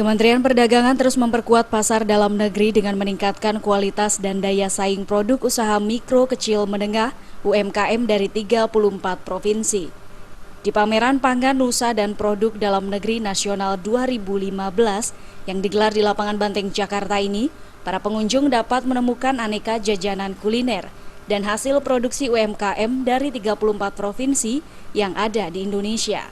Kementerian Perdagangan terus memperkuat pasar dalam negeri dengan meningkatkan kualitas dan daya saing produk usaha mikro, kecil, menengah (UMKM) dari 34 provinsi. Di pameran Pangan Nusa dan Produk Dalam Negeri Nasional 2015 yang digelar di Lapangan Banteng, Jakarta ini, para pengunjung dapat menemukan aneka jajanan kuliner dan hasil produksi UMKM dari 34 provinsi yang ada di Indonesia.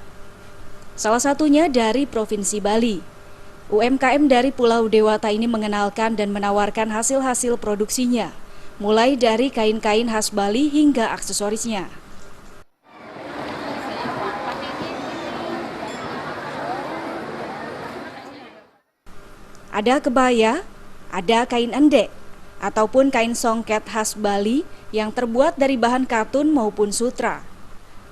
Salah satunya dari Provinsi Bali. UMKM dari Pulau Dewata ini mengenalkan dan menawarkan hasil-hasil produksinya, mulai dari kain-kain khas Bali hingga aksesorisnya. Ada kebaya, ada kain endek, ataupun kain songket khas Bali yang terbuat dari bahan katun maupun sutra.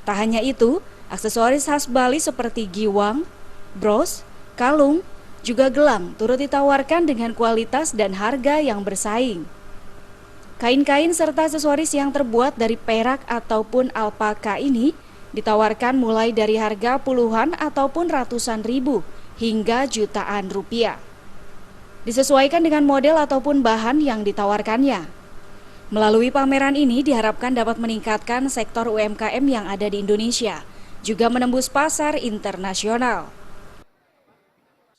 Tak hanya itu, aksesoris khas Bali seperti giwang, bros, kalung, juga gelang turut ditawarkan dengan kualitas dan harga yang bersaing. Kain-kain serta aksesoris yang terbuat dari perak ataupun alpaka ini ditawarkan mulai dari harga puluhan ataupun ratusan ribu hingga jutaan rupiah. Disesuaikan dengan model ataupun bahan yang ditawarkannya. Melalui pameran ini diharapkan dapat meningkatkan sektor UMKM yang ada di Indonesia, juga menembus pasar internasional.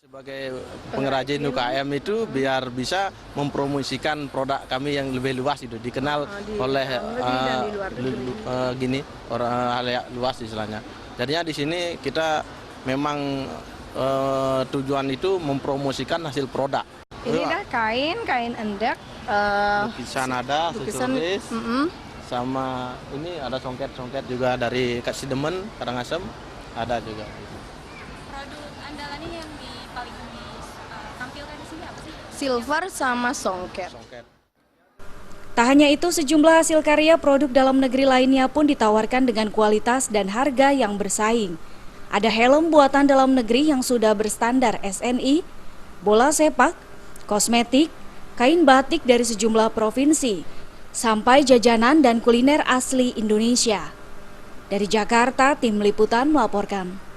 Sebagai pengrajin UKM itu biar bisa mempromosikan produk kami yang lebih luas itu dikenal oleh orang luas istilahnya. Jadinya di sini kita memang tujuan itu mempromosikan hasil produk. Ini dah kain endek, lukisan ada, aksesoris, sama ini ada songket juga dari Kasidemen, Karangasem ada juga. Produk andalannya yang paling ditampilkan di sini apa sih? Silver sama songket. Tak hanya itu, sejumlah hasil karya produk dalam negeri lainnya pun ditawarkan dengan kualitas dan harga yang bersaing. Ada helm buatan dalam negeri yang sudah berstandar SNI, bola sepak, kosmetik, kain batik dari sejumlah provinsi, sampai jajanan dan kuliner asli Indonesia. Dari Jakarta, tim liputan melaporkan.